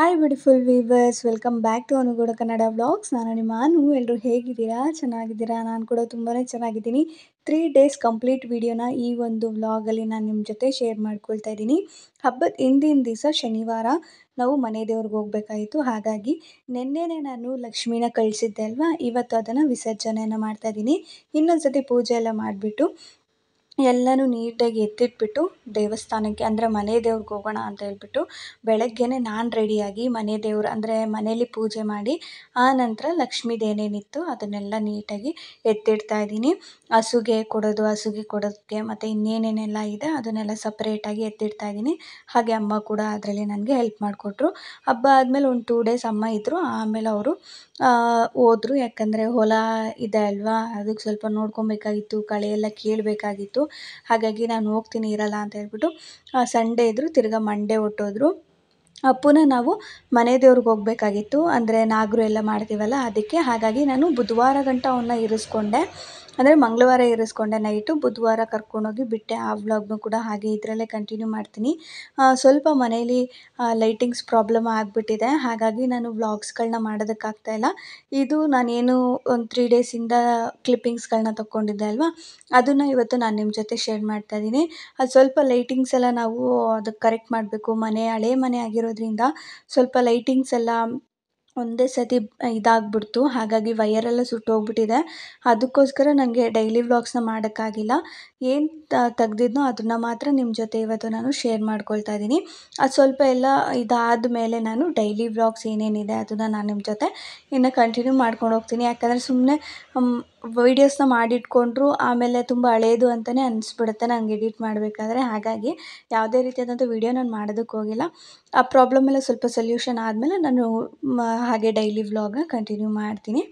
Hi beautiful viewers, welcome back to Anuguda Kannada vlogs. ನಾನು ನಿಮ್ಮ ಎಲ್ಲರೂ ಹೇಗಿದ್ದೀರಾ? ಚೆನ್ನಾಗಿದ್ದೀರಾ? ನಾನು ಕೂಡ ತುಂಬಾ ಚೆನ್ನಾಗಿದ್ದೀನಿ. 3 ಡೇಸ್ ಕಂಪ್ಲೀಟ್ ವಿಡಿಯೋನ ಈ ಒಂದು ವ್ಲಾಗಲ್ಲಿ ನಾನು ನಿಮ್ಮ ಜೊತೆ ಶೇರ್ ಮಾಡ್ಕೊಳ್ತಾ ಇದ್ದೀನಿ. ಹಬ್ಬದ ಹಿಂದಿನ ದಿವಸ ಶನಿವಾರ ನಾವು ಮನೆ ದೇವ್ರಿಗೆ ಹೋಗಬೇಕಾಯಿತು. ಹಾಗಾಗಿ ನಿನ್ನೆನೇ ನಾನು ಲಕ್ಷ್ಮೀನ ಕಳಿಸಿದ್ದೆ ಅಲ್ವಾ, ಇವತ್ತು ಅದನ್ನು ವಿಸರ್ಜನೆಯನ್ನು ಮಾಡ್ತಾಯಿದ್ದೀನಿ. ಇನ್ನೊಂದು ಸತಿ ಪೂಜೆ ಎಲ್ಲ ಮಾಡಿಬಿಟ್ಟು ಎಲ್ಲನೂ ನೀಟಾಗಿ ಎತ್ತಿಟ್ಬಿಟ್ಟು ದೇವಸ್ಥಾನಕ್ಕೆ ಅಂದರೆ ಮನೆ ದೇವ್ರಿಗೆ ಹೋಗೋಣ ಅಂತ ಹೇಳ್ಬಿಟ್ಟು ಬೆಳಗ್ಗೆನೇ ನಾನು ರೆಡಿಯಾಗಿ ಮನೆ ದೇವ್ರು ಅಂದರೆ ಮನೇಲಿ ಪೂಜೆ ಮಾಡಿ ಆ ನಂತರ ಲಕ್ಷ್ಮೀದು ಏನೇನಿತ್ತು ಅದನ್ನೆಲ್ಲ ನೀಟಾಗಿ ಎತ್ತಿಡ್ತಾ ಇದ್ದೀನಿ. ಹಸುಗೆ ಕೊಡೋದಕ್ಕೆ ಮತ್ತು ಇನ್ನೇನೇನೆಲ್ಲ ಇದೆ ಅದನ್ನೆಲ್ಲ ಸಪ್ರೇಟಾಗಿ ಎತ್ತಿಡ್ತಾ ಇದ್ದೀನಿ. ಹಾಗೆ ಅಮ್ಮ ಕೂಡ ಅದರಲ್ಲಿ ನನಗೆ ಹೆಲ್ಪ್ ಮಾಡಿಕೊಟ್ರು. ಹಬ್ಬ ಆದಮೇಲೆ ಒಂದು 2 ಡೇಸ್ ಅಮ್ಮ ಇದ್ದರು. ಆಮೇಲೆ ಅವರು ಹೋದರು. ಯಾಕಂದರೆ ಹೊಲ ಇದೆ ಅಲ್ವಾ, ಅದಕ್ಕೆ ಸ್ವಲ್ಪ ನೋಡ್ಕೊಬೇಕಾಗಿತ್ತು, ಕಳೆ ಎಲ್ಲ ಕೀಳಬೇಕಾಗಿತ್ತು. ಹಾಗಾಗಿ ನಾನು ಹೋಗ್ತೀನಿ ಇರಲ್ಲ ಅಂತ ಹೇಳ್ಬಿಟ್ಟು ಸಂಡೇ ಇದ್ದರು, ತಿರ್ಗಾ ಮಂಡೇ ಹೊರ್ಟೋದ್ರು. ಅಪ್ಪುನ ನಾವು ಮನೆ ದೇವ್ರಿಗೆ ಹೋಗಬೇಕಾಗಿತ್ತು, ಅಂದರೆ ನಾಗರು ಎಲ್ಲ ಮಾಡ್ತೀವಲ್ಲ ಅದಕ್ಕೆ. ಹಾಗಾಗಿ ನಾನು ಬುಧವಾರ ಗಂಟ ಅವನ್ನ ಇರಿಸ್ಕೊಂಡೆ, ಅಂದರೆ ಮಂಗಳವಾರ ಇರಿಸ್ಕೊಂಡೆ ನೈಟು. ಬುಧವಾರ ಕರ್ಕೊಂಡೋಗಿ ಬಿಟ್ಟೆ. ಆ ವ್ಲಾಗ್ನು ಕೂಡ ಹಾಗೆ ಇದರಲ್ಲೇ ಕಂಟಿನ್ಯೂ ಮಾಡ್ತೀನಿ. ಸ್ವಲ್ಪ ಮನೇಲಿ ಲೈಟಿಂಗ್ಸ್ ಪ್ರಾಬ್ಲಮ್ ಆಗಿಬಿಟ್ಟಿದೆ, ಹಾಗಾಗಿ ನಾನು ವ್ಲಾಗ್ಸ್ಗಳನ್ನ ಮಾಡೋದಕ್ಕಾಗ್ತಾಯಿಲ್ಲ. ಇದು ನಾನೇನು ಒಂದು 3 ಡೇಸಿಂದ ಕ್ಲಿಪ್ಪಿಂಗ್ಸ್ಗಳನ್ನ ತೊಗೊಂಡಿದ್ದೆ ಅಲ್ವಾ, ಅದನ್ನು ಇವತ್ತು ನಾನು ನಿಮ್ಮ ಜೊತೆ ಶೇರ್ ಮಾಡ್ತಾಯಿದ್ದೀನಿ. ಅದು ಸ್ವಲ್ಪ ಲೈಟಿಂಗ್ಸ್ ಎಲ್ಲ ನಾವು ಅದಕ್ಕೆ ಕರೆಕ್ಟ್ ಮಾಡಬೇಕು. ಹಳೆ ಮನೆ ಆಗಿರೋದ್ರಿಂದ ಸ್ವಲ್ಪ ಲೈಟಿಂಗ್ಸ್ ಎಲ್ಲ ಒಂದೇ ಸತಿ ಇದಾಗ್ಬಿಡ್ತು. ಹಾಗಾಗಿ ವೈಯರೆಲ್ಲ ಸುಟ್ಟೋಗ್ಬಿಟ್ಟಿದೆ. ಅದಕ್ಕೋಸ್ಕರ ನನಗೆ ಡೈಲಿ ವ್ಲಾಗ್ಸ್ನ ಮಾಡೋಕ್ಕಾಗಿಲ್ಲ. ಏನು ತೆಗ್ದಿದ್ನೋ ಅದನ್ನು ಮಾತ್ರ ನಿಮ್ಮ ಜೊತೆ ಇವತ್ತು ನಾನು ಶೇರ್ ಮಾಡ್ಕೊಳ್ತಾ ಇದ್ದೀನಿ. ಅದು ಸ್ವಲ್ಪ ಎಲ್ಲ ಇದಾದ ಮೇಲೆ ನಾನು ಡೈಲಿ ವ್ಲಾಗ್ಸ್ ಏನೇನಿದೆ ಅದನ್ನು ನಾನು ನಿಮ್ಮ ಜೊತೆ ಇನ್ನು ಕಂಟಿನ್ಯೂ ಮಾಡ್ಕೊಂಡು ಹೋಗ್ತೀನಿ. ಯಾಕಂದರೆ ಸುಮ್ಮನೆ ವೀಡಿಯೋಸ್ನ ಮಾಡಿಟ್ಕೊಂಡ್ರು ಆಮೇಲೆ ತುಂಬ ಹಳೇದು ಅಂತಲೇ ಅನಿಸ್ಬಿಡುತ್ತೆ ನನಗೆ ಎಡಿಟ್ ಮಾಡಬೇಕಾದ್ರೆ. ಹಾಗಾಗಿ ಯಾವುದೇ ರೀತಿಯಾದಂಥ ವೀಡಿಯೋ ನಾನು ಮಾಡೋದಕ್ಕೆ ಹೋಗಿಲ್ಲ. ಆ ಪ್ರಾಬ್ಲಮ್ ಎಲ್ಲ ಸ್ವಲ್ಪ ಸೊಲ್ಯೂಷನ್ ಆದಮೇಲೆ ನಾನು ಹಾಗೆ ಡೈಲಿ ವ್ಲಾಗ್ನ ಕಂಟಿನ್ಯೂ ಮಾಡ್ತೀನಿ.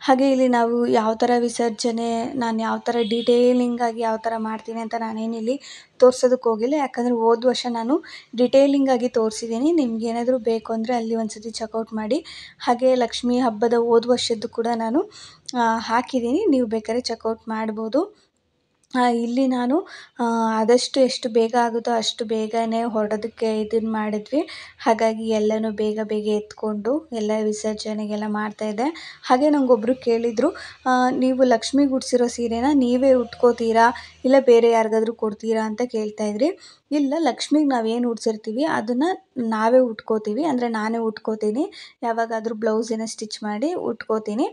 ಹಾಗೆ ಇಲ್ಲಿ ನಾವು ಯಾವ ಥರ ವಿಸರ್ಜನೆ, ನಾನು ಯಾವ ಥರ ಡೀಟೇಲಿಂಗಾಗಿ ಯಾವ ಥರ ಮಾಡ್ತೀನಿ ಅಂತ ನಾನೇನಿಲ್ಲಿ ತೋರ್ಸೋದಕ್ಕೆ ಹೋಗಿಲ್ಲ. ಯಾಕಂದರೆ ಹೋದ ವರ್ಷ ನಾನು ಡಿಟೇಲಿಂಗಾಗಿ ತೋರಿಸಿದ್ದೀನಿ. ನಿಮ್ಗೇನಾದರೂ ಬೇಕು ಅಂದರೆ ಅಲ್ಲಿ ಒಂದು ಸತಿ ಚೆಕ್ಔಟ್ ಮಾಡಿ. ಹಾಗೆ ಲಕ್ಷ್ಮೀ ಹಬ್ಬದ ಹೋದ ವರ್ಷದ್ದು ಕೂಡ ನಾನು ಹಾಕಿದ್ದೀನಿ, ನೀವು ಬೇಕಾದ್ರೆ ಚೆಕ್ಔಟ್ ಮಾಡ್ಬೋದು. ಇಲ್ಲಿ ನಾನು ಆದಷ್ಟು ಎಷ್ಟು ಬೇಗ ಆಗುತ್ತೋ ಅಷ್ಟು ಬೇಗನೆ ಹೊರಡೋದಕ್ಕೆ ಇದನ್ನು ಮಾಡಿದ್ವಿ. ಹಾಗಾಗಿ ಎಲ್ಲನೂ ಬೇಗ ಎತ್ಕೊಂಡು ಎಲ್ಲ ವಿಸರ್ಜನೆಗೆಲ್ಲ ಮಾಡ್ತಾಯಿದ್ದೆ. ಹಾಗೆ ನನಗೊಬ್ಬರು ಕೇಳಿದರು, ನೀವು ಲಕ್ಷ್ಮಿ ಗುಡಿಸಿರೋ ಸೀರೆನ ನೀವೇ ಉಟ್ಕೋತೀರಾ ಇಲ್ಲ ಬೇರೆ ಯಾರಿಗಾದ್ರೂ ಕೊಡ್ತೀರಾ ಅಂತ ಕೇಳ್ತಾಯಿದ್ರಿ. ಇಲ್ಲ, ಲಕ್ಷ್ಮಿಗೆ ನಾವೇನು ಉಡ್ಸಿರ್ತೀವಿ ಅದನ್ನು ನಾವೇ ಉಟ್ಕೋತೀವಿ, ಅಂದರೆ ನಾನೇ ಉಟ್ಕೋತೀನಿ. ಯಾವಾಗಾದರೂ ಬ್ಲೌಸನ್ನ ಸ್ಟಿಚ್ ಮಾಡಿ ಉಟ್ಕೋತೀನಿ.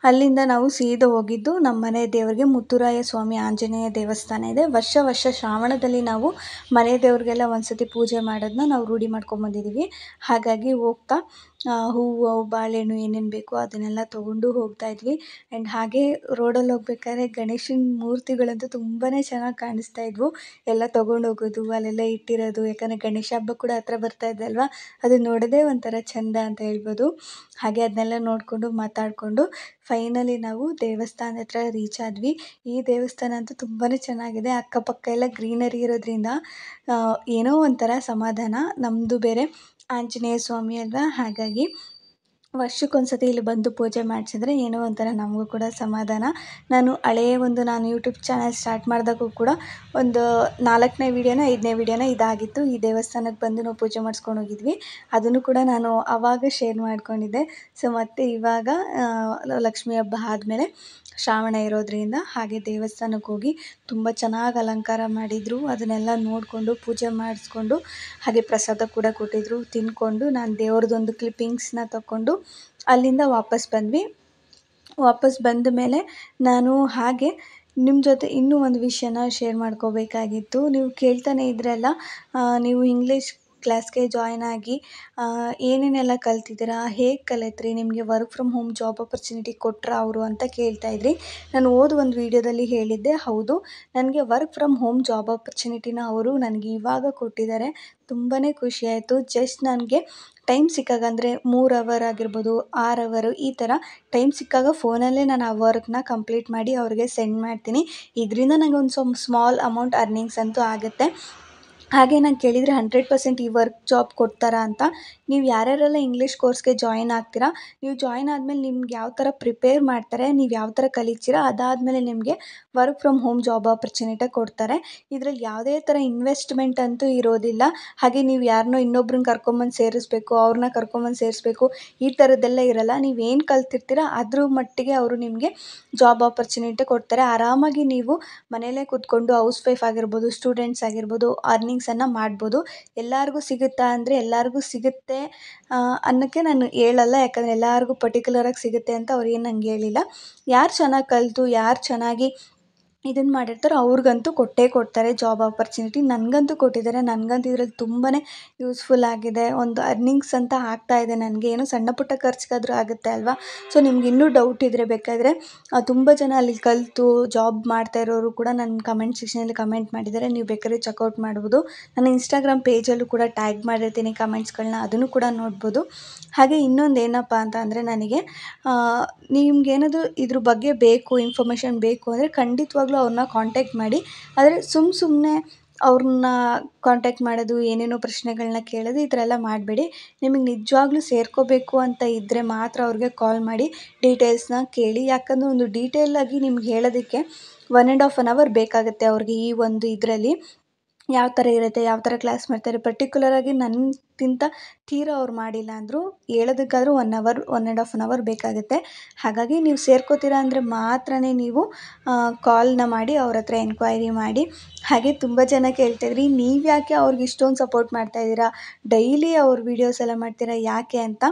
ಅಲ್ಲಿಂದ ನಾವು ಸೀದಾ ಹೋಗಿದ್ದು ನಮ್ಮ ಮನೆ ದೇವರಿಗೆ. ಮುತ್ತುರಾಯ ಸ್ವಾಮಿ ಆಂಜನೇಯ ದೇವಸ್ಥಾನ ಇದೆ. ವರ್ಷ ಶ್ರಾವಣದಲ್ಲಿ ನಾವು ಮನೆ ದೇವ್ರಿಗೆಲ್ಲ ಒಂದು ಸತಿ ಪೂಜೆ ಮಾಡೋದನ್ನ ನಾವು ರೂಢಿ ಮಾಡ್ಕೊಂಬಂದಿದ್ದೀವಿ. ಹಾಗಾಗಿ ಹೋಗ್ತಾ ಹೂವು ಬಾಳೆಹಣ್ಣು ಏನೇನು ಬೇಕೋ ಅದನ್ನೆಲ್ಲ ತೊಗೊಂಡು ಹೋಗ್ತಾಯಿದ್ವಿ. ಆ್ಯಂಡ್ ಹಾಗೆ ರೋಡಲ್ಲಿ ಹೋಗ್ಬೇಕಾದ್ರೆ ಗಣೇಶನ ಮೂರ್ತಿಗಳಂತೂ ತುಂಬಾ ಚೆನ್ನಾಗಿ ಕಾಣಿಸ್ತಾ ಇದ್ವು. ಎಲ್ಲ ತೊಗೊಂಡೋಗೋದು, ಅಲ್ಲೆಲ್ಲ ಇಟ್ಟಿರೋದು. ಯಾಕಂದರೆ ಗಣೇಶ ಹಬ್ಬ ಕೂಡ ಹತ್ರ ಬರ್ತಾಯಿದೆ ಅಲ್ವಾ, ಅದು ನೋಡೋದೇ ಒಂಥರ ಚೆಂದ ಅಂತ ಹೇಳ್ಬೋದು. ಹಾಗೆ ಅದನ್ನೆಲ್ಲ ನೋಡಿಕೊಂಡು ಮಾತಾಡಿಕೊಂಡು ಫೈನಲಿ ನಾವು ದೇವಸ್ಥಾನದ ಹತ್ರ ರೀಚ್ ಆದ್ವಿ. ಈ ದೇವಸ್ಥಾನ ಅಂತೂ ತುಂಬಾ ಚೆನ್ನಾಗಿದೆ. ಅಕ್ಕಪಕ್ಕ ಎಲ್ಲ ಗ್ರೀನರಿ ಇರೋದ್ರಿಂದ ಏನೋ ಒಂಥರ ಸಮಾಧಾನ. ನಮ್ಮದು ಬೇರೆ ಆಂಜನೇಯ ಸ್ವಾಮಿ ಅಲ್ವಾ, ಹಾಗಾಗಿ ವರ್ಷಕ್ಕೊಂದು ಸತಿ ಇಲ್ಲಿ ಬಂದು ಪೂಜೆ ಮಾಡಿಸಿದ್ರೆ ಏನೋ ಒಂಥರ ನಮಗೂ ಕೂಡ ಸಮಾಧಾನ. ನಾನು ಯೂಟ್ಯೂಬ್ ಚಾನಲ್ ಸ್ಟಾರ್ಟ್ ಮಾಡಿದಾಗೂ ಕೂಡ ಒಂದು 4ನೇ ವೀಡಿಯೋನ 5ನೇ ವೀಡಿಯೋನ ಇದಾಗಿತ್ತು. ಈ ದೇವಸ್ಥಾನಕ್ಕೆ ಬಂದು ನಾವು ಪೂಜೆ ಮಾಡಿಸ್ಕೊಂಡು ಹೋಗಿದ್ವಿ. ಅದನ್ನು ಕೂಡ ನಾನು ಆವಾಗ ಶೇರ್ ಮಾಡ್ಕೊಂಡಿದ್ದೆ. ಸೊ ಮತ್ತು ಇವಾಗ ಲಕ್ಷ್ಮೀ ಹಬ್ಬ ಆದಮೇಲೆ ಶ್ರಾವಣ ಇರೋದ್ರಿಂದ ಹಾಗೆ ದೇವಸ್ಥಾನಕ್ಕೆ ಹೋಗಿ ತುಂಬ ಚೆನ್ನಾಗಿ ಅಲಂಕಾರ ಮಾಡಿದರು. ಅದನ್ನೆಲ್ಲ ನೋಡಿಕೊಂಡು ಪೂಜೆ ಮಾಡಿಸ್ಕೊಂಡು ಹಾಗೆ ಪ್ರಸಾದ ಕೂಡ ಕೊಟ್ಟಿದ್ದರು. ತಿಂದ್ಕೊಂಡು ನಾನು ದೇವ್ರದ್ದೊಂದು ಕ್ಲಿಪ್ಪಿಂಗ್ಸ್ನ ತಗೊಂಡು ಅಲ್ಲಿಂದ ವಾಪಸ್ ಬಂದ್ವಿ. ವಾಪಸ್ ಬಂದ ಮೇಲೆ ನಾನು ಹಾಗೆ ನಿಮ್ಮ ಜೊತೆ ಇನ್ನೂ ಒಂದು ವಿಷಯನ ಶೇರ್ ಮಾಡ್ಕೋಬೇಕಾಗಿತ್ತು. ನೀವು ಕೇಳ್ತಾನೆ ಇದ್ರಲ್ಲ, ನೀವು ಇಂಗ್ಲೀಷ್ ಕ್ಲಾಸ್ಗೆ ಜಾಯ್ನ್ ಆಗಿ ಏನೇನೆಲ್ಲ ಕಲ್ತಿದ್ದೀರಾ, ಹೇಗೆ ಕಲಿತ್ರಿ, ನಿಮಗೆ work from home job opportunity ಕೊಟ್ಟರಾ ಅವರು ಅಂತ ಕೇಳ್ತಾಯಿದ್ರಿ. ನಾನು ಒಂದು ವೀಡಿಯೋದಲ್ಲಿ ಹೇಳಿದ್ದೆ, ಹೌದು, ನನಗೆ ವರ್ಕ್ ಫ್ರಮ್ ಹೋಮ್ ಜಾಬ್ ಆಪರ್ಚುನಿಟಿನ ಅವರು ನನಗೆ ಇವಾಗ ಕೊಟ್ಟಿದ್ದಾರೆ. ತುಂಬಾ ಖುಷಿಯಾಯಿತು. ಜಸ್ಟ್ ನನಗೆ ಟೈಮ್ ಸಿಕ್ಕಾಗ, ಅಂದರೆ 3 ಅವರ್ ಆಗಿರ್ಬೋದು, 6 ಅವರು, ಈ ಥರ ಟೈಮ್ ಸಿಕ್ಕಾಗ ಫೋನಲ್ಲೇ ನಾನು ಆ ವರ್ಕ್ನ ಕಂಪ್ಲೀಟ್ ಮಾಡಿ ಅವ್ರಿಗೆ ಸೆಂಡ್ ಮಾಡ್ತೀನಿ. ಇದರಿಂದ ನನಗೆ ಒಂದು ಸ್ಮಾಲ್ ಅಮೌಂಟ್ ಅರ್ನಿಂಗ್ಸ್ ಅಂತೂ ಆಗುತ್ತೆ. ಹಾಗೆ ನಾನು ಕೇಳಿದರೆ 100% ಈ ವರ್ಕ್ ಜಾಬ್ ಕೊಡ್ತಾರಾ ಅಂತ. ನೀವು ಯಾರ್ಯಾರೆಲ್ಲ ಇಂಗ್ಲೀಷ್ ಕೋರ್ಸ್‌ಗೆ ಜಾಯಿನ್ ಆಗ್ತೀರಾ, ನೀವು ಜಾಯಿನ್ ಆದಮೇಲೆ ನಿಮ್ಗೆ ಯಾವ ಥರ ಪ್ರಿಪೇರ್ ಮಾಡ್ತಾರೆ, ನೀವು ಯಾವ ಥರ ಕಲಿತೀರಾ, ಅದಾದಮೇಲೆ ನಿಮಗೆ work from home job opportunity ಕೊಡ್ತಾರೆ. ಇದರಲ್ಲಿ ಯಾವುದೇ ಥರ ಇನ್ವೆಸ್ಟ್‌ಮೆಂಟ್ ಅಂತೂ ಇರೋದಿಲ್ಲ. ಹಾಗೆ ನೀವು ಯಾರನ್ನೋ ಇನ್ನೊಬ್ರನ್ನ ಕರ್ಕೊಂಬಂದು ಸೇರಿಸ್ಬೇಕು, ಅವ್ರನ್ನ ಕರ್ಕೊಂಬಂದು ಸೇರಿಸ್ಬೇಕು, ಈ ಥರದ್ದೆಲ್ಲ ಇರಲ್ಲ. ನೀವೇನು ಕಲ್ತಿರ್ತೀರ ಅದ್ರ ಮಟ್ಟಿಗೆ ಅವರು ನಿಮಗೆ ಜಾಬ್ ಆಪರ್ಚುನಿಟಿ ಕೊಡ್ತಾರೆ. ಆರಾಮಾಗಿ ನೀವು ಮನೆಯಲ್ಲೇ ಕೂತ್ಕೊಂಡು ಹೌಸ್ ವೈಫ್ ಆಗಿರ್ಬೋದು, ಸ್ಟೂಡೆಂಟ್ಸ್ ಆಗಿರ್ಬೋದು, ಅರ್ನಿಂಗ್ಸನ್ನು ಮಾಡ್ಬೋದು. ಎಲ್ಲರಿಗೂ ಸಿಗುತ್ತಾ ಅಂದರೆ ಎಲ್ಲರಿಗೂ ಸಿಗುತ್ತೆ ಅನ್ನೋಕ್ಕೆ ನಾನು ಹೇಳಲ್ಲ. ಯಾಕಂದರೆ ಎಲ್ಲರಿಗೂ ಪರ್ಟಿಕ್ಯುಲರಾಗಿ ಸಿಗುತ್ತೆ ಅಂತ ಅವ್ರು ಏನು ನಂಗೆ ಹೇಳಿಲ್ಲ. ಯಾರು ಚೆನ್ನಾಗಿ ಕಲಿತು, ಯಾರು ಚೆನ್ನಾಗಿ ಇದನ್ನು ಮಾಡಿರ್ತಾರೋ ಅವ್ರಿಗಂತೂ ಕೊಟ್ಟೇ ಕೊಡ್ತಾರೆ ಜಾಬ್ ಆಪರ್ಚುನಿಟಿ. ನನಗಂತೂ ಕೊಟ್ಟಿದ್ದಾರೆ. ನನಗಂತೂ ಇದ್ರಲ್ಲಿ ತುಂಬಾ ಯೂಸ್ಫುಲ್ ಆಗಿದೆ. ಒಂದು ಅರ್ನಿಂಗ್ಸ್ ಅಂತ ಆಗ್ತಾ ಇದೆ ನನಗೆ. ಏನೋ ಸಣ್ಣ ಪುಟ್ಟ ಖರ್ಚಿಗಾದರೂ ಆಗುತ್ತೆ ಅಲ್ವಾ. ಸೊ ನಿಮ್ಗೆ ಇನ್ನೂ ಡೌಟ್ ಇದ್ದರೆ ಬೇಕಾದರೆ ತುಂಬ ಜನ ಅಲ್ಲಿ ಕಲಿತು ಜಾಬ್ ಮಾಡ್ತಾ ಇರೋರು ಕೂಡ ನನ್ನ ಕಮೆಂಟ್ ಸೆಕ್ಷನಲ್ಲಿ ಕಮೆಂಟ್ ಮಾಡಿದ್ದಾರೆ. ನೀವು ಬೇಕಾದ್ರೆ ಚೆಕ್ಔಟ್ ಮಾಡ್ಬೋದು. ನನ್ನ ಇನ್ಸ್ಟಾಗ್ರಾಮ್ ಪೇಜಲ್ಲೂ ಕೂಡ ಟ್ಯಾಗ್ ಮಾಡಿರ್ತೀನಿ ಕಮೆಂಟ್ಸ್ಗಳನ್ನ, ಅದನ್ನು ಕೂಡ ನೋಡ್ಬೋದು. ಹಾಗೆ ಇನ್ನೊಂದು ಏನಪ್ಪ ಅಂತ ಅಂದರೆ ನನಗೆ ನಿಮ್ಗೇನಾದರೂ ಇದ್ರ ಬಗ್ಗೆ ಬೇಕು, ಇನ್ಫಾರ್ಮೇಷನ್ ಬೇಕು ಅಂದರೆ ಖಂಡಿತವಾಗ್ಲೂ ಅವ್ರನ್ನ ಕಾಂಟ್ಯಾಕ್ಟ್ ಮಾಡಿ. ಆದರೆ ಸುಮ್ಮನೆ ಅವ್ರನ್ನ ಕಾಂಟ್ಯಾಕ್ಟ್ ಮಾಡೋದು, ಏನೇನೋ ಪ್ರಶ್ನೆಗಳನ್ನ ಕೇಳೋದು ಈ ಥರ ಎಲ್ಲ ಮಾಡಬೇಡಿ. ನಿಮಗೆ ನಿಜವಾಗ್ಲೂ ಸೇರ್ಕೋಬೇಕು ಅಂತ ಇದ್ದರೆ ಮಾತ್ರ ಅವ್ರಿಗೆ ಕಾಲ್ ಮಾಡಿ ಡೀಟೇಲ್ಸ್ನ ಕೇಳಿ. ಯಾಕಂದರೆ ಒಂದು ಡೀಟೇಲಾಗಿ ನಿಮ್ಗೆ ಹೇಳೋದಕ್ಕೆ 1.5 ಅವರ್ ಬೇಕಾಗುತ್ತೆ ಅವ್ರಿಗೆ. ಈ ಒಂದು ಇದರಲ್ಲಿ ಯಾವ ಥರ ಇರುತ್ತೆ, ಯಾವ ಥರ ಕ್ಲಾಸ್ ಮಾಡ್ತಾರೆ, ಪರ್ಟಿಕ್ಯುಲರಾಗಿ ನನ್ಗಿಂತ ತೀರಾ ಅವ್ರು ಮಾಡಿಲ್ಲ ಅಂದರೂ ಹೇಳೋದಕ್ಕಾದ್ರೂ 1 ಅವರ್ 1.5 ಅವರ್ ಬೇಕಾಗುತ್ತೆ. ಹಾಗಾಗಿ ನೀವು ಸೇರ್ಕೋತೀರಾ ಅಂದರೆ ಮಾತ್ರ ನೀವು ಕಾಲ್ನ ಮಾಡಿ ಅವ್ರ ಹತ್ರ ಎನ್ಕ್ವೈರಿ ಮಾಡಿ. ಹಾಗೆ ತುಂಬ ಜನ ಕೇಳ್ತಾಯಿದ್ರಿ, ನೀವು ಯಾಕೆ ಅವ್ರಿಗೆ ಇಷ್ಟೊಂದು ಸಪೋರ್ಟ್ ಮಾಡ್ತಾಯಿದ್ದೀರಾ, ಡೈಲಿ ಅವ್ರ ವೀಡಿಯೋಸ್ ಎಲ್ಲ ಮಾಡ್ತೀರಾ ಯಾಕೆ ಅಂತ.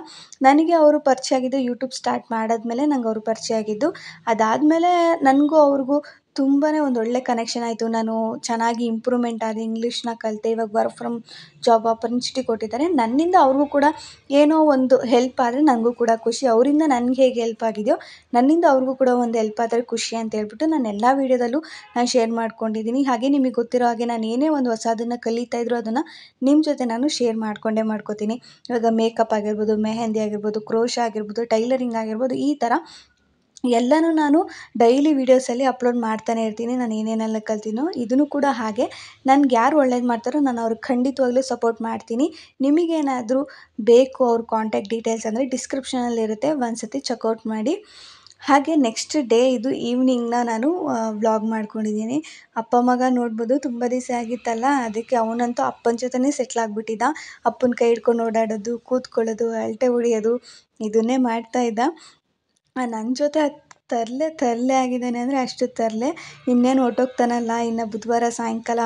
ನನಗೆ ಅವರು ಪರಿಚಯ ಆಗಿದ್ದು ಯೂಟ್ಯೂಬ್ ಸ್ಟಾರ್ಟ್ ಮಾಡಾದ್ಮೇಲೆ ನಂಗೆ ಅವರು ಪರಿಚಯ ಆಗಿದ್ದು. ಅದಾದಮೇಲೆ ನನಗೂ ಅವ್ರಿಗೂ ತುಂಬಾ ಒಂದು ಒಳ್ಳೆ ಕನೆಕ್ಷನ್ ಆಯಿತು. ನಾನು ಚೆನ್ನಾಗಿ ಇಂಪ್ರೂವ್ಮೆಂಟ್ ಆದೆ, ಇಂಗ್ಲೀಷ್ನ ಕಲಿತೆ. ಇವಾಗ ವರ್ಕ್ ಫ್ರಮ್ ಜಾಬ್ ಆಪರ್ಚುನಿಟಿ ಕೊಟ್ಟಿದ್ದಾರೆ. ನನ್ನಿಂದ ಅವ್ರಿಗೂ ಕೂಡ ಏನೋ ಒಂದು ಹೆಲ್ಪ್ ಆದರೆ ನನಗೂ ಕೂಡ ಖುಷಿ. ಅವರಿಂದ ನನಗೆ ಹೇಗೆ ಹೆಲ್ಪ್ ಆಗಿದೆಯೋ ನನ್ನಿಂದ ಅವ್ರಿಗೂ ಕೂಡ ಒಂದು ಹೆಲ್ಪ್ ಆದರೆ ಖುಷಿ ಅಂತ ಹೇಳ್ಬಿಟ್ಟು ನಾನು ಎಲ್ಲ ವೀಡಿಯೋದಲ್ಲೂ ನಾನು ಶೇರ್ ಮಾಡ್ಕೊಂಡಿದ್ದೀನಿ. ಹಾಗೆ ನಿಮಗೆ ಗೊತ್ತಿರೋ ಹಾಗೆ ನಾನು ಏನೇ ಒಂದು ಹೊಸದನ್ನು ಕಲಿತಾ ಇದ್ದರೂ ಅದನ್ನು ನಿಮ್ಮ ಜೊತೆ ನಾನು ಶೇರ್ ಮಾಡ್ಕೋತೀನಿ. ಇವಾಗ ಮೇಕಪ್ ಆಗಿರ್ಬೋದು, ಮೆಹಂದಿ ಆಗಿರ್ಬೋದು, ಕ್ರೋಶ ಆಗಿರ್ಬೋದು, ಟೈಲರಿಂಗ್ ಆಗಿರ್ಬೋದು, ಈ ಥರ ಎಲ್ಲನೂ ನಾನು ಡೈಲಿ ವೀಡಿಯೋಸಲ್ಲಿ ಅಪ್ಲೋಡ್ ಮಾಡ್ತಾನೆ ಇರ್ತೀನಿ. ನಾನು ಏನೇನೆಲ್ಲ ಕಲ್ತಿನೋ ಇದನ್ನು ಕೂಡ ಹಾಗೆ. ನನ್ಗೆ ಯಾರು ಒಳ್ಳೇದು ಮಾಡ್ತಾರೋ ನಾನು ಅವ್ರಿಗೆ ಖಂಡಿತವಾಗ್ಲೂ ಸಪೋರ್ಟ್ ಮಾಡ್ತೀನಿ. ನಿಮಗೇನಾದರೂ ಬೇಕು ಅವ್ರ ಕಾಂಟ್ಯಾಕ್ಟ್ ಡೀಟೇಲ್ಸ್ ಅಂದರೆ ಡಿಸ್ಕ್ರಿಪ್ಷನಲ್ಲಿರುತ್ತೆ, ಒಂದು ಸತಿ ಚೆಕ್ಔಟ್ ಮಾಡಿ. ಹಾಗೆ ನೆಕ್ಸ್ಟ್ ಡೇ ಇದು ಈವ್ನಿಂಗ್ನ ನಾನು ವ್ಲಾಗ್ ಮಾಡ್ಕೊಂಡಿದ್ದೀನಿ. ಅಪ್ಪ ಮಗ ನೋಡ್ಬೋದು, ತುಂಬ ದಿವಸ ಆಗಿತ್ತಲ್ಲ, ಅದಕ್ಕೆ ಅವನಂತೂ ಅಪ್ಪನ ಜೊತೆನೇ ಸೆಟ್ಲ್ ಆಗಿಬಿಟ್ಟಿದ್ದ. ಅಪ್ಪನ ಕೈ ಹಿಡ್ಕೊಂಡು ಓಡಾಡೋದು, ಕೂತ್ಕೊಳ್ಳೋದು, ಅಳತೆ ಹೊಡಿಯೋದು ಇದನ್ನೇ ಮಾಡ್ತಾಯಿದ್ದ. ನನ್ನ ಜೊತೆ ತರಲೆ ಆಗಿದ್ದಾನೆ ಅಂದರೆ ಅಷ್ಟು ತರಲೆ. ಇನ್ನೇನು ಹೊರ್ಟೋಗ್ತಾನಲ್ಲ ಇನ್ನು ಬುಧವಾರ ಸಾಯಂಕಾಲ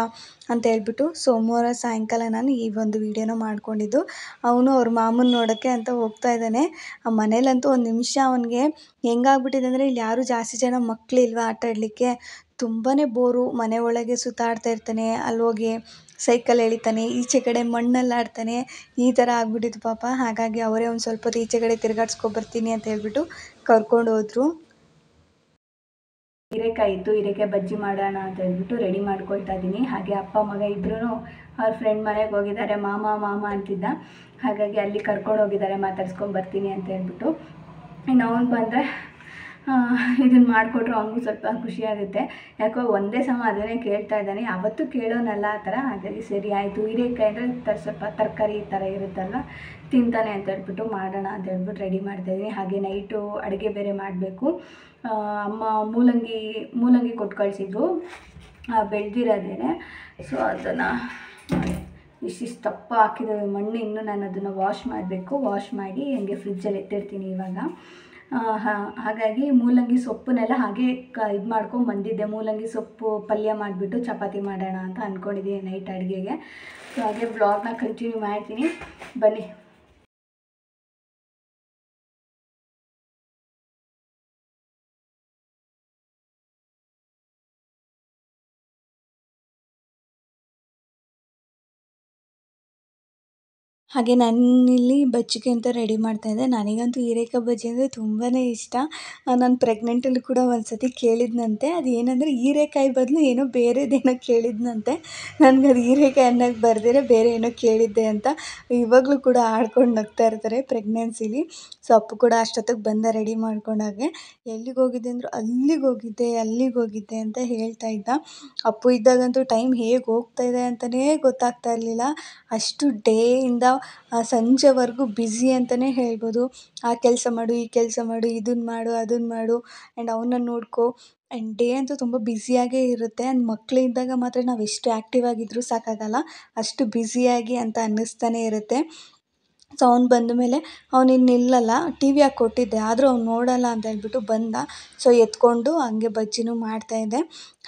ಅಂತ ಹೇಳ್ಬಿಟ್ಟು ಸೋಮವಾರ ಸಾಯಂಕಾಲ ನಾನು ಈ ಒಂದು ವೀಡಿಯೋನ ಮಾಡ್ಕೊಂಡಿದ್ದು. ಅವನು ಅವ್ರ ಮಾಮನ ನೋಡೋಕ್ಕೆ ಅಂತ ಹೋಗ್ತಾ ಇದ್ದಾನೆ. ಆ ಮನೇಲಂತೂ ಒಂದು ನಿಮಿಷ ಅವನಿಗೆ ಹೆಂಗಾಗ್ಬಿಟ್ಟಿದೆ ಅಂದರೆ, ಇಲ್ಲಿ ಯಾರೂ ಜಾಸ್ತಿ ಜನ ಮಕ್ಕಳಿಲ್ವಾ ಆಟ ಆಡಲಿಕ್ಕೆ, ತುಂಬಾ ಬೋರು. ಮನೆ ಒಳಗೆ ಸುತ್ತಾಡ್ತಾ ಇರ್ತಾನೆ, ಅಲ್ಲಿ ಹೋಗಿ ಸೈಕಲ್ ಎಳಿತಾನೆ, ಈಚೆ ಕಡೆ ಮಣ್ಣಲ್ಲಿ ಆಡ್ತಾನೆ, ಈ ಥರ ಆಗ್ಬಿಟ್ಟಿತ್ತು ಪಾಪ. ಹಾಗಾಗಿ ಅವರೇ ಒಂದು ಸ್ವಲ್ಪ ಹೊತ್ತು ಈಚೆ ಕಡೆ ತಿರ್ಗಾಡ್ಸ್ಕೊಬರ್ತೀನಿ ಅಂತ ಹೇಳ್ಬಿಟ್ಟು ಕರ್ಕೊಂಡು ಹೋದ್ರು. ಹೀರೆಕಾಯಿ ಇತ್ತು, ಹೀರೆಕಾಯಿ ಬಜ್ಜಿ ಮಾಡೋಣ ಅಂತ ಹೇಳ್ಬಿಟ್ಟು ರೆಡಿ ಮಾಡ್ಕೊಳ್ತಾ ಇದ್ದೀನಿ. ಹಾಗೆ ಅಪ್ಪ ಮಗ ಇಬ್ಬರೂ ಅವ್ರ ಫ್ರೆಂಡ್ ಮನೆಗೆ ಹೋಗಿದ್ದಾರೆ. ಮಾಮ ಅಂತಿದ್ದ, ಹಾಗಾಗಿ ಅಲ್ಲಿ ಕರ್ಕೊಂಡು ಹೋಗಿದ್ದಾರೆ, ಮಾತಾಡ್ಸ್ಕೊಂಡು ಬರ್ತೀನಿ ಅಂತ ಹೇಳ್ಬಿಟ್ಟು. ಇನ್ನು ಅವ್ನು ಬಂದರೆ ಇದನ್ನು ಮಾಡಿಕೊಟ್ರು ಅವ್ನಿಗೂ ಸ್ವಲ್ಪ ಖುಷಿಯಾಗುತ್ತೆ. ಯಾಕೋ ಒಂದೇ ಸಮ ಅದನ್ನೇ ಕೇಳ್ತಾ ಇದ್ದಾನೆ, ಯಾವತ್ತೂ ಕೇಳೋನಲ್ಲ ಆ ಥರ. ಹಾಗಾಗಿ ಸರಿ ಆಯಿತು, ಹೀರೆಕಾಯಿ ಅಂದರೆ ಸ್ವಲ್ಪ ತರಕಾರಿ ಈ ಥರ ಇರುತ್ತಲ್ವ, ತಿಂತಾನೆ ಅಂತ ಹೇಳ್ಬಿಟ್ಟು ಮಾಡೋಣ ಅಂತ ಹೇಳ್ಬಿಟ್ಟು ರೆಡಿ ಮಾಡ್ತಾಯಿದ್ದೀನಿ. ಹಾಗೆ ನೈಟು ಅಡುಗೆ ಬೇರೆ ಮಾಡಬೇಕು. ಅಮ್ಮ ಮೂಲಂಗಿ ಕೊಟ್ಟು ಕಳಿಸಿದ್ರು, ಬೆಳೆದಿರೋದೇನೆ. ಸೊ ಅದನ್ನು ಇಷ್ಟಿಷ್ಟು ದಪ್ಪ ಹಾಕಿದ್ದೇವೆ ಮಣ್ಣು. ಇನ್ನೂ ನಾನು ಅದನ್ನು ವಾಶ್ ಮಾಡಬೇಕು. ವಾಶ್ ಮಾಡಿ ಹಂಗೆ ಫ್ರಿಜ್ಜಲ್ಲಿ ಎತ್ತಿರ್ತೀನಿ ಇವಾಗ. ಹಾಗಾಗಿ ಮೂಲಂಗಿ ಸೊಪ್ಪನ್ನೆಲ್ಲ ಹಾಗೆ ಇದು ಮಾಡ್ಕೊಂಡು ಬಂದಿದ್ದೆ. ಮೂಲಂಗಿ ಸೊಪ್ಪು ಪಲ್ಯ ಮಾಡಿಬಿಟ್ಟು ಚಪಾತಿ ಮಾಡೋಣ ಅಂತ ಅಂದ್ಕೊಂಡಿದ್ದೀನಿ ನೈಟ್ ಅಡುಗೆಗೆ. ಸೊ ಹಾಗೆ ಬ್ಲಾಗ್ನ ಕಂಟಿನ್ಯೂ ಮಾಡ್ತೀನಿ, ಬನ್ನಿ. ಹಾಗೆ ನಾನಿಲ್ಲಿ ಬಜ್ಜಿಗೆ ಅಂತ ರೆಡಿ ಮಾಡ್ತಾಯಿದ್ದೆ. ನನಗಂತೂ ಹೀರೆಕಾಯಿ ಬಜ್ಜಿ ಅಂದರೆ ತುಂಬಾ ಇಷ್ಟ. ನಾನು ಪ್ರೆಗ್ನೆಂಟಲ್ಲಿ ಕೂಡ ಒಂದು ಸತಿ ಕೇಳಿದ್ನಂತೆ. ಅದು ಏನಂದರೆ ಹೀರೆಕಾಯಿ ಬದಲು ಏನೋ ಬೇರೆದೇನೋ ಕೇಳಿದ್ನಂತೆ. ನನಗದು ಹೀರೆಕಾಯಿ ಅನ್ನೋಕ್ಕೆ ಬರ್ದಿರ ಬೇರೆ ಏನೋ ಕೇಳಿದ್ದೆ ಅಂತ. ಇವಾಗಲೂ ಕೂಡ ಆಡ್ಕೊಂಡು ನಗ್ತಾ ಇರ್ತಾರೆ ಪ್ರೆಗ್ನೆನ್ಸಿಲಿ. ಸೊ ಅಪ್ಪು ಕೂಡ ಅಷ್ಟೊತ್ತಿಗೆ ಬಂದ ರೆಡಿ ಮಾಡ್ಕೊಂಡಾಗೆ. ಎಲ್ಲಿಗೆ ಹೋಗಿದ್ದೆ ಅಂದರು, ಅಲ್ಲಿಗೆ ಹೋಗಿದ್ದೆ ಅಂತ ಹೇಳ್ತಾ ಇದ್ದ. ಅಪ್ಪು ಇದ್ದಾಗಂತೂ ಟೈಮ್ ಹೇಗೆ ಹೋಗ್ತಾ ಇದೆ ಅಂತಲೇ ಗೊತ್ತಾಗ್ತಾ ಇರಲಿಲ್ಲ. ಅಷ್ಟು ಡೇಯಿಂದ ಸಂಜೆವರೆಗೂ ಬ್ಯುಸಿ ಅಂತಲೇ ಹೇಳ್ಬೋದು. ಆ ಕೆಲಸ ಮಾಡು, ಈ ಕೆಲಸ ಮಾಡು, ಇದನ್ನು ಮಾಡು, ಅದನ್ನು ಮಾಡು, ಆ್ಯಂಡ್ ಅವನ್ನ ನೋಡ್ಕೊ. ಆ್ಯಂಡ್ ಡೇ ಅಂತೂ ತುಂಬ ಬ್ಯುಸಿಯಾಗೇ ಇರುತ್ತೆ. ಆ್ಯಂಡ್ ಮಕ್ಕಳಿದ್ದಾಗ ಮಾತ್ರ ನಾವು ಎಷ್ಟು ಆ್ಯಕ್ಟಿವ್ ಆಗಿದ್ರೂ ಸಾಕಾಗಲ್ಲ, ಅಷ್ಟು ಬ್ಯುಸಿಯಾಗಿ ಅಂತ ಅನ್ನಿಸ್ತಾನೆ ಇರುತ್ತೆ. ಸೊ ಅವ್ನು ಬಂದ ಮೇಲೆ ಅವನಿನ್ನು ನಿಲ್ಲಲ್ಲ. ಟಿ ವಿ ಹಾಕಿ ಕೊಟ್ಟಿದ್ದೆ, ಆದರೂ ಅವ್ನು ನೋಡಲ್ಲ ಅಂತ ಹೇಳ್ಬಿಟ್ಟು ಬಂದ. ಸೊ ಎತ್ಕೊಂಡು ಹಂಗೆ ಬಜ್ಜಿನೂ ಮಾಡ್ತಾಯಿದ್ದೆ.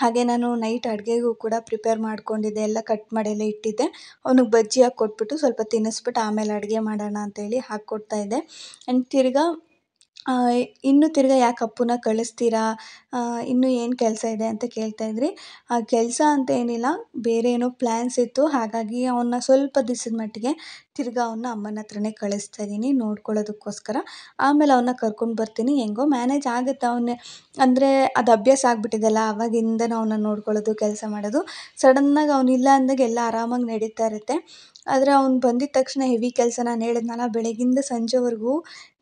ಹಾಗೆ ನಾನು ನೈಟ್ ಅಡುಗೆಗೂ ಕೂಡ ಪ್ರಿಪೇರ್ ಮಾಡ್ಕೊಂಡಿದ್ದೆ, ಎಲ್ಲ ಕಟ್ ಮಾಡಿ ಎಲ್ಲ ಇಟ್ಟಿದ್ದೆ. ಅವ್ನಿಗೆ ಬಜ್ಜಿ ಹಾಕಿ ಕೊಟ್ಬಿಟ್ಟು ಸ್ವಲ್ಪ ತಿನ್ನಿಸ್ಬಿಟ್ಟು ಆಮೇಲೆ ಅಡುಗೆ ಮಾಡೋಣ ಅಂತೇಳಿ ಹಾಕ್ಕೊಡ್ತಾಯಿದ್ದೆ. ಆ್ಯಂಡ್ ತಿರ್ಗಾ ಯಾಕೆ ಅಪ್ಪುನ ಕಳಿಸ್ತೀರಾ, ಇನ್ನೂ ಏನು ಕೆಲಸ ಇದೆ ಅಂತ ಕೇಳ್ತಾಯಿದ್ರಿ. ಆ ಕೆಲಸ ಅಂತ ಏನಿಲ್ಲ, ಬೇರೆ ಏನೋ ಪ್ಲ್ಯಾನ್ಸ್ ಇತ್ತು. ಹಾಗಾಗಿ ಅವನ್ನ ಸ್ವಲ್ಪ ದಿವಸದ ಮಟ್ಟಿಗೆ ತಿರ್ಗಾ ಅವನ್ನ ಅಮ್ಮನ ಹತ್ರನೇ ಕಳಿಸ್ತಾ ಇದ್ದೀನಿ ನೋಡ್ಕೊಳ್ಳೋದಕ್ಕೋಸ್ಕರ. ಆಮೇಲೆ ಅವನ್ನ ಕರ್ಕೊಂಡು ಬರ್ತೀನಿ. ಹೆಂಗೋ ಮ್ಯಾನೇಜ್ ಆಗುತ್ತೆ. ಅವನ್ನೇ ಅಂದರೆ ಅದು ಅಭ್ಯಾಸ ಆಗಿಬಿಟ್ಟಿದೆಯಲ್ಲ, ಆವಾಗಿಂದನೂ ಅವನ್ನ ನೋಡ್ಕೊಳ್ಳೋದು, ಕೆಲಸ ಮಾಡೋದು. ಸಡನ್ನಾಗಿ ಅವನಿಲ್ಲ ಅಂದಾಗ ಎಲ್ಲ ಆರಾಮಾಗಿ ನಡೀತಾ ಇರುತ್ತೆ. ಆದರೆ ಅವ್ನು ಬಂದಿದ್ದ ತಕ್ಷಣ ಹೆವಿ ಕೆಲಸ, ನಾನು ಹೇಳಿದ್ನಲ್ಲ ಬೆಳಗ್ಗಿಂದ ಸಂಜೆವರೆಗೂ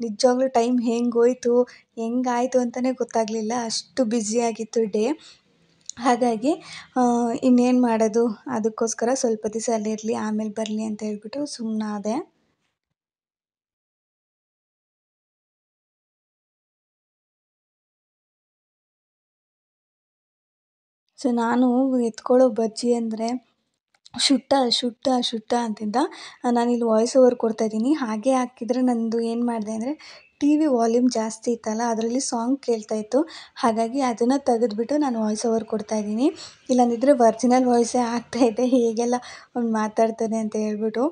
ನಿಜವಾಗ್ಲೂ ಟೈಮ್ ಹೆಂಗೋಯ್ತು, ಹೆಂಗಾಯಿತು ಅಂತಲೇ ಗೊತ್ತಾಗಲಿಲ್ಲ. ಅಷ್ಟು ಬ್ಯುಸಿಯಾಗಿತ್ತು ಡೇ. ಹಾಗಾಗಿ ಇನ್ನೇನು ಮಾಡೋದು, ಅದಕ್ಕೋಸ್ಕರ ಸ್ವಲ್ಪ ದಿವಸ ಅಲ್ಲಿರಲಿ, ಆಮೇಲೆ ಬರಲಿ ಅಂತ ಹೇಳ್ಬಿಟ್ಟು ಸುಮ್ಮನಾದೆ. ಸೊ ನಾನು ಎತ್ಕೊಳ್ಳೋ ಬಜ್ಜಿ ಅಂದರೆ ಶುಟ್ಟ ಅಂತಿದ್ದ. ನಾನಿಲ್ಲಿ ವಾಯ್ಸ್ ಓವರ್ ಕೊಡ್ತಾಯಿದ್ದೀನಿ. ಹಾಗೆ ಹಾಕಿದರೆ ನಂದು ಏನು ಮಾಡಿದೆ ಅಂದರೆ ಟಿ ವಿ ವಾಲ್ಯೂಮ್ ಜಾಸ್ತಿ ಇತ್ತಲ್ಲ, ಅದರಲ್ಲಿ ಸಾಂಗ್ ಕೇಳ್ತಾ ಇತ್ತು. ಹಾಗಾಗಿ ಅದನ್ನು ತೆಗೆದ್ಬಿಟ್ಟು ನಾನು ವಾಯ್ಸ್ ಓವರ್ ಕೊಡ್ತಾಯಿದ್ದೀನಿ. ಇಲ್ಲಾಂದಿದ್ದರೆ ಒರ್ಜಿನಲ್ ವಾಯ್ಸೇ ಆಗ್ತಾಯಿದೆ, ಹೇಗೆಲ್ಲ ಅವ್ನು ಮಾತಾಡ್ತಾನೆ ಅಂತ ಹೇಳ್ಬಿಟ್ಟು.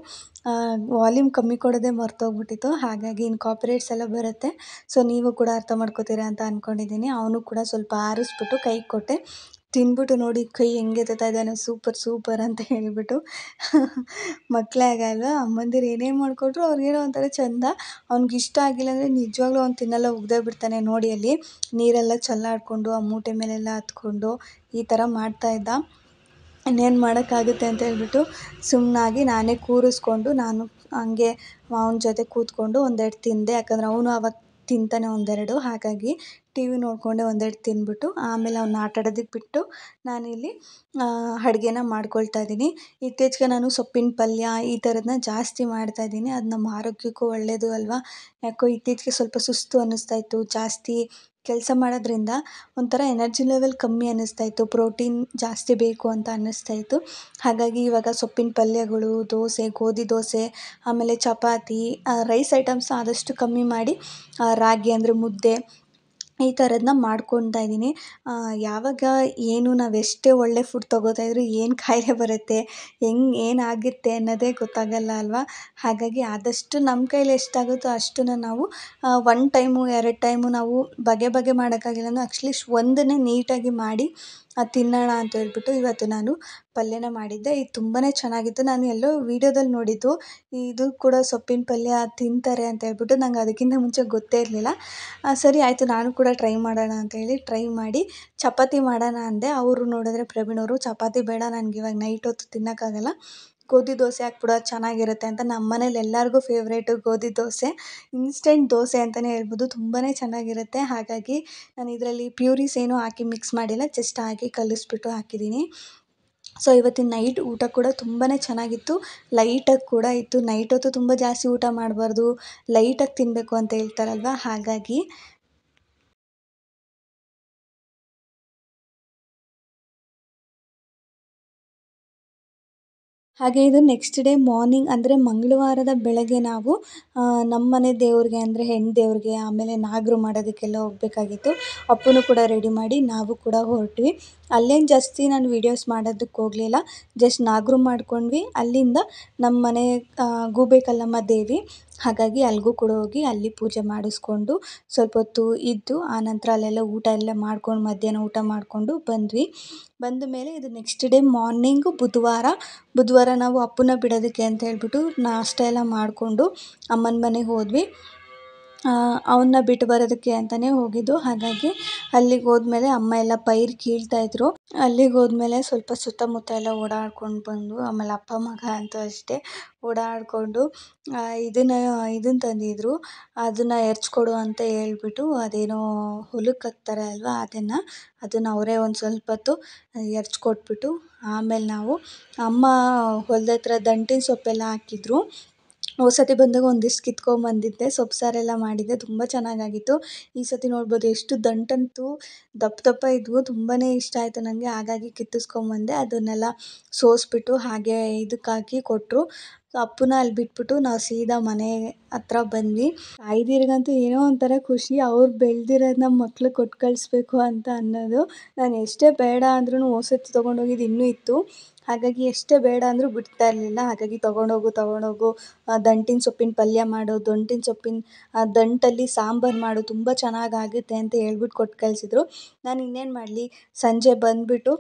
ವಾಲ್ಯೂಮ್ ಕಮ್ಮಿ ಕೊಡೋದೇ ಮರ್ತೋಗ್ಬಿಟ್ಟಿತ್ತು. ಹಾಗಾಗಿ ಇನ್ನು ಕಾಪಿರೈಟ್ಸ್ ಎಲ್ಲ ಬರುತ್ತೆ. ಸೊ ನೀವು ಕೂಡ ಅರ್ಥ ಮಾಡ್ಕೋತೀರಾ ಅಂತ ಅಂದ್ಕೊಂಡಿದ್ದೀನಿ. ಅವನು ಕೂಡ ಸ್ವಲ್ಪ ಆರಿಸ್ಬಿಟ್ಟು ಕೈಗೆ ಕೊಟ್ಟೆ. ತಿಂದ್ಬಿಟ್ಟು ನೋಡಿ ಕೈ ಹೆಂಗೆ ಎತ್ತುತ್ತಾ ಇದ್ದಾನೆ, ಸೂಪರ್ ಅಂತ ಹೇಳಿಬಿಟ್ಟು. ಮಕ್ಕಳೇ ಹಾಗೆ ಅಲ್ವಾ, ಅಮ್ಮಂದಿರು ಏನೇ ಮಾಡಿಕೊಟ್ರು ಅವ್ರಿಗೇನೋ ಒಂಥರ ಚೆಂದ. ಅವ್ನಿಗೆ ಇಷ್ಟ ಆಗಿಲ್ಲ ಅಂದರೆ ನಿಜವಾಗ್ಲೂ ಅವ್ನು ತಿನ್ನಲ್ಲ, ಉಗ್ದೇ ಬಿಡ್ತಾನೆ. ನೋಡಿ ಅಲ್ಲಿ ನೀರೆಲ್ಲ ಚೆಲ್ಲಾಡಿಕೊಂಡು ಆ ಮೂಟೆ ಮೇಲೆಲ್ಲ ಹತ್ಕೊಂಡು ಈ ಥರ ಮಾಡ್ತಾಯಿದ್ದ. ಇನ್ನೇನು ಮಾಡೋಕ್ಕಾಗುತ್ತೆ ಅಂತ ಹೇಳ್ಬಿಟ್ಟು ಸುಮ್ಮನಾಗಿ ನಾನೇ ಕೂರಿಸ್ಕೊಂಡು ನಾನು ಹಂಗೆ ಅವನ ಜೊತೆ ಕೂತ್ಕೊಂಡು ಒಂದೆರಡು ತಿಂದೆ. ಯಾಕಂದರೆ ಅವನು ಆವಾಗ ತಿಂತಾನೆ ಒಂದೆರಡು. ಹಾಗಾಗಿ ಟಿ ವಿ ನೋಡಿಕೊಂಡೆ ಒಂದೆರಡು ತಿಂದ್ಬಿಟ್ಟು ಆಮೇಲೆ ಅವನ್ನ ಆಟ ಆಡೋದಕ್ಕೆ ಬಿಟ್ಟು ನಾನಿಲ್ಲಿ ಅಡುಗೆನ ಮಾಡ್ಕೊಳ್ತಾ ಇದ್ದೀನಿ. ಇತ್ತೀಚೆಗೆ ನಾನು ಸೊಪ್ಪಿನ ಪಲ್ಯ ಈ ಥರದನ್ನ ಜಾಸ್ತಿ ಮಾಡ್ತಾಯಿದ್ದೀನಿ. ಅದು ನಮ್ಮ ಆರೋಗ್ಯಕ್ಕೂ ಒಳ್ಳೆಯದು ಅಲ್ವಾ. ಯಾಕೋ ಇತ್ತೀಚೆಗೆ ಸ್ವಲ್ಪ ಸುಸ್ತು ಅನ್ನಿಸ್ತಾ ಇತ್ತು, ಜಾಸ್ತಿ ಕೆಲಸ ಮಾಡೋದ್ರಿಂದ ಒಂಥರ ಎನರ್ಜಿ ಲೆವೆಲ್ ಕಮ್ಮಿ ಅನ್ನಿಸ್ತಾ ಇತ್ತು, ಪ್ರೋಟೀನ್ ಜಾಸ್ತಿ ಬೇಕು ಅಂತ ಅನ್ನಿಸ್ತಾ ಇತ್ತು. ಹಾಗಾಗಿ ಇವಾಗ ಸೊಪ್ಪಿನ ಪಲ್ಯಗಳು, ದೋಸೆ, ಗೋಧಿ ದೋಸೆ, ಆಮೇಲೆ ಚಪಾತಿ, ರೈಸ್ ಐಟಮ್ಸ್ ಆದಷ್ಟು ಕಮ್ಮಿ ಮಾಡಿ ರಾಗಿ ಅಂದರೆ ಮುದ್ದೆ ಈ ಥರದನ್ನ ಮಾಡ್ಕೊತಾ ಇದ್ದೀನಿ. ಯಾವಾಗ ಏನು ನಾವೆಷ್ಟೇ ಒಳ್ಳೆ ಫುಡ್ ತೊಗೋತಾಯಿದ್ರು ಏನು ಕಾಯಿಲೆ ಬರುತ್ತೆ, ಏನಾಗುತ್ತೆ ಅನ್ನೋದೇ ಗೊತ್ತಾಗಲ್ಲ ಅಲ್ವಾ. ಹಾಗಾಗಿ ಆದಷ್ಟು ನಮ್ಮ ಕೈಲಿ ಎಷ್ಟಾಗುತ್ತೋ ಅಷ್ಟನ್ನು ನಾವು 1 ಟೈಮು 2 ಟೈಮು ನಾವು ಬಗೆ ಮಾಡೋಕ್ಕಾಗಿಲ್ಲ ಅಂದರೆ ಅಟ್ಲೀಸ್ಟ್ ಒಂದನ್ನೇ ನೀಟಾಗಿ ಮಾಡಿ ತಿನ್ನೋಣ ಅಂತ ಹೇಳ್ಬಿಟ್ಟು ಇವತ್ತು ನಾನು ಪಲ್ಯನ ಮಾಡಿದ್ದೆ. ಇದು ತುಂಬಾ ಚೆನ್ನಾಗಿತ್ತು. ನಾನು ಎಲ್ಲೋ ವೀಡಿಯೋದಲ್ಲಿ ನೋಡಿದ್ದು, ಇದು ಕೂಡ ಸೊಪ್ಪಿನ ಪಲ್ಯ ತಿಂತಾರೆ ಅಂತ ಹೇಳ್ಬಿಟ್ಟು. ನಂಗೆ ಅದಕ್ಕಿಂತ ಮುಂಚೆ ಗೊತ್ತೇ ಇರಲಿಲ್ಲ. ಸರಿ ಆಯಿತು, ನಾನು ಕೂಡ ಟ್ರೈ ಮಾಡೋಣ ಅಂತೇಳಿ ಟ್ರೈ ಮಾಡಿ ಚಪಾತಿ ಮಾಡೋಣ ಅಂದೆ. ಅವರು ನೋಡಿದ್ರೆ ಪ್ರವೀಣ್ ಅವರು, ಚಪಾತಿ ಬೇಡ ನನಗೆ ಇವಾಗ ನೈಟ್ ಹೊತ್ತು ತಿನ್ನೋಕ್ಕಾಗಲ್ಲ, ಗೋಧಿ ದೋಸೆ ಹಾಕ್ಬಿಡು ಅದು ಚೆನ್ನಾಗಿರುತ್ತೆ ಅಂತ. ನಮ್ಮ ಮನೇಲಿ ಎಲ್ಲರಿಗೂ ಫೇವ್ರೇಟು ಗೋಧಿ ದೋಸೆ, ಇನ್ಸ್ಟೆಂಟ್ ದೋಸೆ ಅಂತಲೇ ಹೇಳ್ಬೋದು, ತುಂಬಾ ಚೆನ್ನಾಗಿರುತ್ತೆ. ಹಾಗಾಗಿ ನಾನು ಇದರಲ್ಲಿ ಪ್ಯೂರೀಸ್ ಏನೂ ಹಾಕಿ ಮಿಕ್ಸ್ ಮಾಡಿಲ್ಲ, ಜಸ್ಟ್ ಹಾಕಿ ಕಲಿಸ್ಬಿಟ್ಟು ಹಾಕಿದ್ದೀನಿ. ಸೊ ಇವತ್ತಿನ ನೈಟ್ ಊಟ ಕೂಡ ತುಂಬಾ ಚೆನ್ನಾಗಿತ್ತು, ಲೈಟಾಗಿ ಕೂಡ ಇತ್ತು. ನೈಟ್ ಹೊತ್ತು ತುಂಬ ಜಾಸ್ತಿ ಊಟ ಮಾಡಬಾರ್ದು, ಲೈಟಾಗಿ ತಿನ್ನಬೇಕು ಅಂತ ಹೇಳ್ತಾರಲ್ವ. ಹಾಗಾಗಿ ಹಾಗೆ ಇದು ನೆಕ್ಸ್ಟ್ ಡೇ ಮಾರ್ನಿಂಗ್ ಅಂದರೆ ಮಂಗಳವಾರದ ಬೆಳಗ್ಗೆ ನಾವು ನಮ್ಮ ಮನೆ ದೇವ್ರಿಗೆ ಅಂದರೆ ಹೆಣ್ಣು ದೇವ್ರಿಗೆ, ಆಮೇಲೆ ನಾಗರು ಮಾಡೋದಕ್ಕೆಲ್ಲ ಹೋಗಬೇಕಾಗಿತ್ತು. ಅಪ್ಪನೂ ಕೂಡ ರೆಡಿ ಮಾಡಿ ನಾವು ಕೂಡ ಹೊರಟ್ವಿ. ಅಲ್ಲೇನು ಜಾಸ್ತಿ ನಾನು ವೀಡಿಯೋಸ್ ಮಾಡೋದಕ್ಕೆ ಹೋಗಲಿಲ್ಲ, ಜಸ್ಟ್ ನಾಗರು ಮಾಡ್ಕೊಂಡ್ವಿ. ಅಲ್ಲಿಂದ ನಮ್ಮ ಮನೆ ಗೂಬೆ ಕಲ್ಲಮ್ಮ ದೇವಿ, ಹಾಗಾಗಿ ಅಲ್ಲಿಗೂ ಕೂಡ ಹೋಗಿ ಅಲ್ಲಿ ಪೂಜೆ ಮಾಡಿಸ್ಕೊಂಡು ಸ್ವಲ್ಪ ಹೊತ್ತು ಇದ್ದು ಆನಂತರ ಅಲ್ಲೆಲ್ಲ ಊಟ ಎಲ್ಲ ಮಾಡ್ಕೊಂಡು ಮಧ್ಯಾಹ್ನ ಊಟ ಮಾಡಿಕೊಂಡು ಬಂದ್ವಿ. ಬಂದ ಮೇಲೆ ಇದು ನೆಕ್ಸ್ಟ್ ಡೇ ಮಾರ್ನಿಂಗು ಬುಧವಾರ ನಾವು ಅಪ್ಪನ ಬಿಡೋದಕ್ಕೆ ಅಂತ ಹೇಳ್ಬಿಟ್ಟು ನಾಷ್ಟ ಎಲ್ಲ ಮಾಡಿಕೊಂಡು ಅಮ್ಮನ ಮನೆಗೆ ಹೋದ್ವಿ. ಅವನ್ನ ಬಿಟ್ಟು ಬರೋದಕ್ಕೆ ಅಂತಲೇ ಹೋಗಿದ್ದು. ಹಾಗಾಗಿ ಅಲ್ಲಿಗೆ ಹೋದ್ಮೇಲೆ ಅಮ್ಮ ಎಲ್ಲ ಪೈರು ಕೀಳ್ತಾಯಿದ್ರು. ಅಲ್ಲಿಗೆ ಹೋದ್ಮೇಲೆ ಸ್ವಲ್ಪ ಸುತ್ತಮುತ್ತ ಎಲ್ಲ ಓಡಾಡ್ಕೊಂಡು ಬಂದು ಆಮೇಲೆ ಅಪ್ಪ ಮಗ ಅಂತೂ ಅಷ್ಟೇ ಓಡಾಡಿಕೊಂಡು ಇದನ್ನು ತಂದಿದ್ರು, ಅದನ್ನು ಎರ್ಚ್ಕೊಡು ಅಂತ ಹೇಳ್ಬಿಟ್ಟು ಅದೇನೋ ಹೊಲಕ್ಕೆ ಹಾಕ್ತಾರೆ ಅಲ್ವಾ ಅದನ್ನು ಅವರೇ ಒಂದು ಸ್ವಲ್ಪ ಹೊತ್ತು ಎರ್ಚ್ಕೊಟ್ಬಿಟ್ಟು ಆಮೇಲೆ ನಾವು ಅಮ್ಮ ಹೊಲದ ಹತ್ರ ದಂಟಿನ ಸೊಪ್ಪೆಲ್ಲ ಹಾಕಿದ್ರು. ಹೋದ ಸತಿ ಬಂದಾಗ ಒಂದಿಷ್ಟು ಕಿತ್ಕೊಂಬಂದಿದ್ದೆ, ಸೊಪ್ಪು ಸಾರೆಲ್ಲ ಮಾಡಿದ್ದೆ, ತುಂಬ ಚೆನ್ನಾಗಾಗಿತ್ತು. ಈ ಸತಿ ನೋಡ್ಬೋದು ಎಷ್ಟು ದಂಟಂತೂ ದಪ್ಪ ಇದ್ವು, ತುಂಬಾ ಇಷ್ಟ ಆಯಿತು ನನಗೆ. ಹಾಗಾಗಿ ಕಿತ್ತಿಸ್ಕೊಂಬಂದೆ, ಅದನ್ನೆಲ್ಲ ಸೋಸಿಬಿಟ್ಟು ಹಾಗೆ ಇದಕ್ಕೆ ಹಾಕಿ ಕೊಟ್ಟರು. ಅಪ್ಪನ ಅಲ್ಲಿ ಬಿಟ್ಬಿಟ್ಟು ನಾವು ಸೀದಾ ಮನೆ ಹತ್ರ ಬಂದ್ವಿ. ತಾಯ್ದಿರಿಗಂತೂ ಏನೋ ಒಂಥರ ಖುಷಿ, ಅವ್ರು ಬೆಳೆದಿರೋದನ್ನ ಮಕ್ಳಿಗೆ ಕೊಟ್ಟು ಕಳಿಸ್ಬೇಕು ಅಂತ ಅನ್ನೋದು. ನಾನು ಎಷ್ಟೇ ಬೇಡ ಅಂದ್ರೂ ಹೋದ ಸತಿ ತೊಗೊಂಡೋಗಿದ್ದು ಇನ್ನೂ ಇತ್ತು. ಹಾಗಾಗಿ ಎಷ್ಟೇ ಬೇಡ ಅಂದರೂ ಬಿಡ್ತಾ ಇರಲಿಲ್ಲ. ಹಾಗಾಗಿ ತೊಗೊಂಡೋಗು ದಂಟಿನ ಸೊಪ್ಪಿನ ಪಲ್ಯ ಮಾಡು, ದಂಟಿನ ಸೊಪ್ಪಿನ ದಂಟಲ್ಲಿ ಸಾಂಬಾರು ಮಾಡು, ತುಂಬ ಚೆನ್ನಾಗಾಗುತ್ತೆ ಅಂತ ಹೇಳ್ಬಿಟ್ಟು ಕೊಟ್ಟು ಕಳಿಸಿದ್ರು. ನಾನು ಇನ್ನೇನು ಮಾಡಲಿ, ಸಂಜೆ ಬಂದುಬಿಟ್ಟು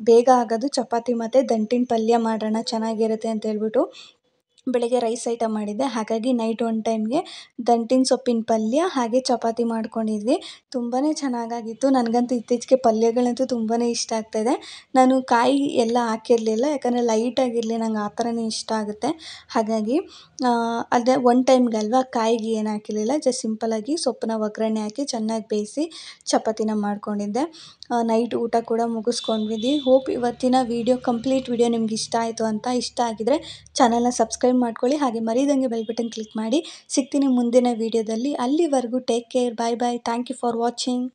ಬೇಗ ಆಗೋದು ಚಪಾತಿ ಮತ್ತು ದಂಟಿನ ಪಲ್ಯ ಮಾಡೋಣ ಚೆನ್ನಾಗಿರುತ್ತೆ ಅಂತ ಹೇಳ್ಬಿಟ್ಟು ಬೆಳಗ್ಗೆ ರೈಸ್ ಐಟಮ್ ಮಾಡಿದ್ದೆ. ಹಾಗಾಗಿ ನೈಟ್ ಒನ್ ಟೈಮ್ಗೆ ದಂಟಿನ ಸೊಪ್ಪಿನ ಪಲ್ಯ ಹಾಗೆ ಚಪಾತಿ ಮಾಡ್ಕೊಂಡಿದ್ವಿ. ತುಂಬಾ ಚೆನ್ನಾಗಾಗಿತ್ತು. ನನಗಂತೂ ಇತ್ತೀಚೆಗೆ ಪಲ್ಯಗಳಂತೂ ತುಂಬಾ ಇಷ್ಟ ಆಗ್ತಾಯಿದೆ. ನಾನು ಕಾಯಿ ಎಲ್ಲ ಹಾಕಿರಲಿಲ್ಲ, ಯಾಕಂದರೆ ಲೈಟಾಗಿರಲಿ, ನಂಗೆ ಆ ಥರನೇ ಇಷ್ಟ ಆಗುತ್ತೆ. ಹಾಗಾಗಿ ಅದೇ ಒನ್ ಟೈಮ್ಗೆ ಅಲ್ವಾ, ಕಾಯಿಗೆ ಏನು ಹಾಕಿರಲಿಲ್ಲ, ಜಸ್ಟ್ ಸಿಂಪಲ್ಲಾಗಿ ಸೊಪ್ಪನ್ನ ಒಗ್ಗರಣೆ ಹಾಕಿ ಚೆನ್ನಾಗಿ ಬೇಯಿಸಿ ಚಪಾತಿನ ಮಾಡ್ಕೊಂಡಿದ್ದೆ. ನೈಟ್ ಊಟ ಕೂಡ ಮುಗಿಸ್ಕೊಂಡ್ವಿ. ಹೋಪ್ ಇವತ್ತಿನ ಕಂಪ್ಲೀಟ್ ವಿಡಿಯೋ ನಿಮ್ಗೆ ಇಷ್ಟ ಆಯಿತು ಅಂತ. ಇಷ್ಟ ಆಗಿದರೆ ಚಾನಲ್ನ ಸಬ್ಸ್ಕ್ರೈಬ್ ಮಾಡ್ಕೊಳ್ಳಿ, ಹಾಗೆ ಮರೀದಂಗೆ ಬೆಲ್ ಬಟನ್ ಕ್ಲಿಕ್ ಮಾಡಿ. ಸಿಗ್ತೀನಿ ಮುಂದಿನ ವಿಡಿಯೋದಲ್ಲಿ. ಅಲ್ಲಿವರೆಗೂ take care, bye bye, thank you for watching.